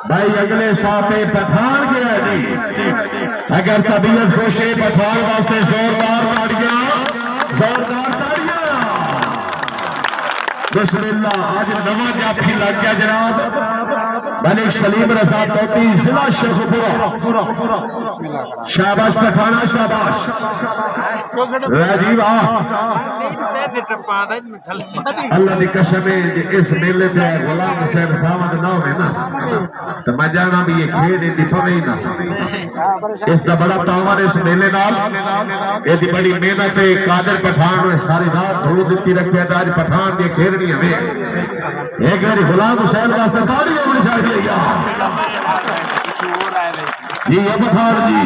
भाई अगले साथे पठान गया जी। अगर तबीयत खुश है पठान वास्ते जोरदार ताड़ियां, जोरदार ताड़ियां। बिस्मिल्लाह। आज नवा जाफी लग गया जनाब। मलिक सलीम रजा तोती जिला शेखपुरा। शाबाश पठाना शाबाश। राजीव अल्लाह की कसम है इस मेले से गुलाम हुसैन साहब ना हो ना तो मैं जाना भी ये खेल इनकी पवे ही ना। इसका बड़ा तावर इस मेले नाल यदि बड़ी मेहनत है कादर पठान सारी रात धूल दी रखी आज पठान की खेलनी हमें एक बार गुलाम हुसैन वास्ते ताड़ी होनी चाहिए जी। ये पठान जी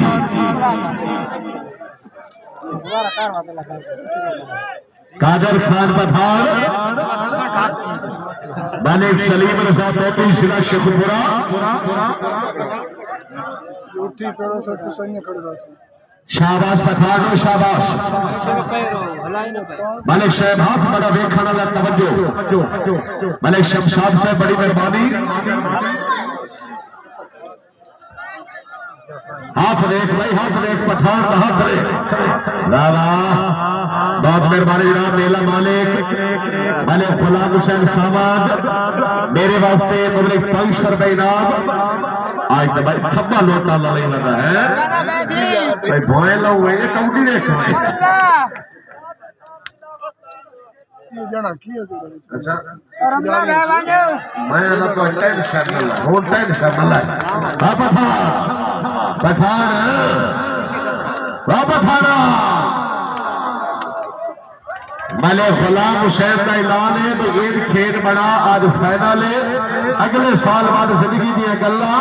कादर खान पठान मलिक सलीम रजा तोती जिला शेखपुरा। शाबाश पठान शाबाश। मलिक साहब हाथ बड़ा देखने वाला तवज्जो। मलिक शमशाद साहब बड़ी मेहरबानी। हाथ देख भाई हाथ देख पठान का हाथ देख। बहुत मेहरबानी जनाब। मेला मालिक मलिक गुलाम हुसैन साहब मेरे वास्ते मुबलिक 500 रुपए इनाम। आज तो भाई थब्बा लोटा नहीं लगा है भाई भोए लोग हुए कौटी देख अच्छा मैं तो टेंशन पठान मलिक गुलाम हुसैन का ऐलान है कि ये खेल बना आज फाइनल है। अगले साल बाद जिंदगी दी गल्ला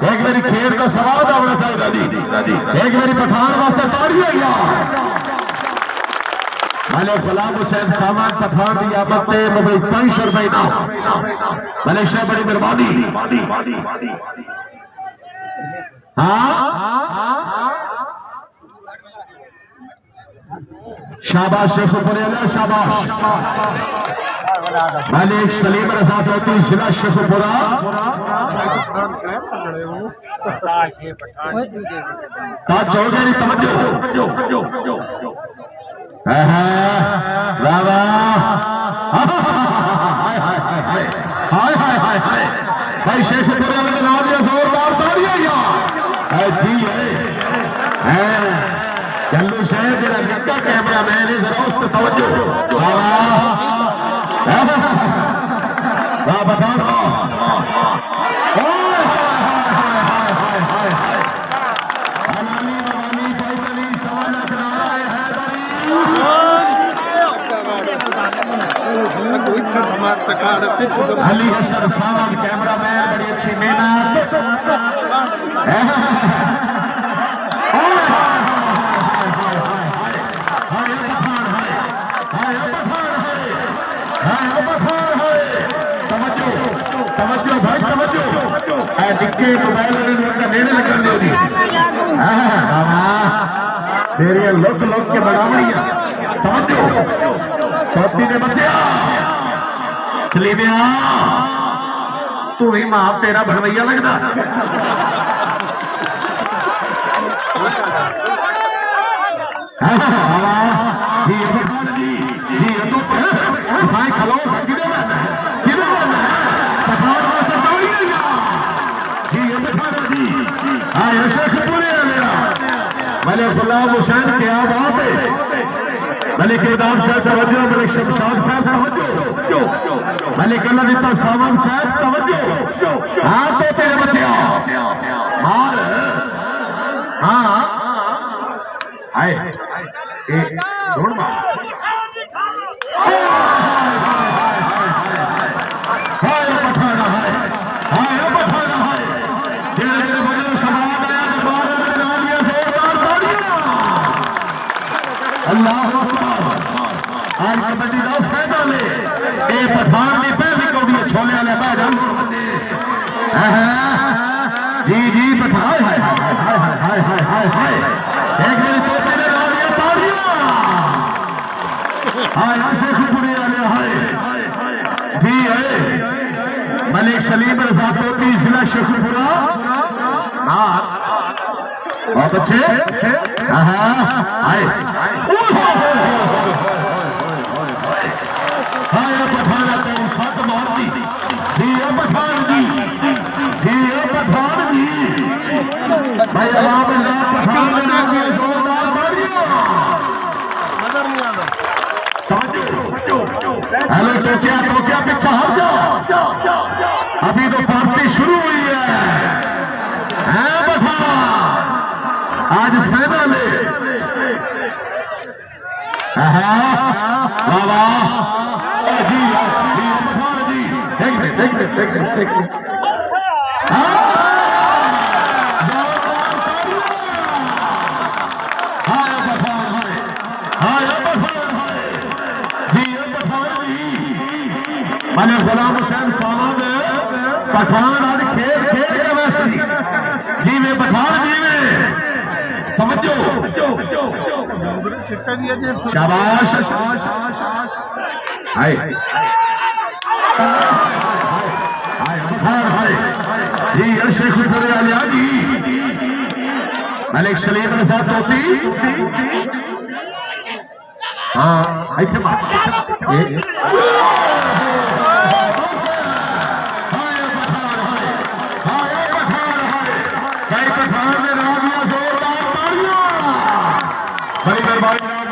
एक बारी खेल का स्वाद आना चाहिए जी। एक बारी पठान वास्ते ताड़ियां। मलिक गुलाम हुसैन सामान पठान की आमद से 500 रुपए इनाम। मलिक शाह बड़ी मेहरबानी। हाँ शाबाश शेखपुरा शाबाश। मलिक सलीम रजा तोती जिला शेखपुरा। चौधरी तवज्जो भाई शेखपुरा में नाम दिया जोरदार ताड़ियां। जल्लू साहब जरा निक्का कैमरा मैन है जरा उस पर तवज्जो। बताओ अली हसन सावन कैमरा मैन बड़ी अच्छी मेहनत। तवज्जो भाई तवज्जो दिक्के मोबाइल लेने लगन दे दी तेरी लुक लुक के बढ़ावड़ियां। तवज्जो छोटी ने बच्चिया सलीमिया तू ही मां तेरा भड़वैया लगता। खलो मलिक गुलाम हुसैन क्या बात है। मलिक इनाम साहब तवज्जो। मलिक शमशाद साहब तवज्जो। मलिक अल्लाह सावन साहब तवज्जो। हाँ तो तेरे बच्चे मार हाँ हाय ढूंढ मार आज कबड्डी का फायदा ले ए पठान ने पहली कौड़ी छोले वाले बैठा जी जी पठान हाय हाय हाय हाय हाय एक मेरे तोते ने ला लिया ताड़ियां। हाय शेखपुरे वाले हाय जी है मलिक सलीम रजा तोती जिला शेखपुरा। हाँ और बच्चे आए पठाना तेरी सत मारती जी पठान जी पठान जी भाई आवाम पठान जोरदार मारियो नजर नहीं आता। हेलो तो क्या पीछा हट जाओ अभी तो पार्टी शुरू हुई है पठान आज फाइनल है। बाबा जी पठान जी एक मिनट मैंने गुलाम हुसैन साहब पठान आज खेल के वैसी जी में पठान जी में समझो शाबाश हाय पठान हाय जी शेखपुर आलिया जी मलिक सलीम रजा तोती। हाँ बड़ी मेहरबानी।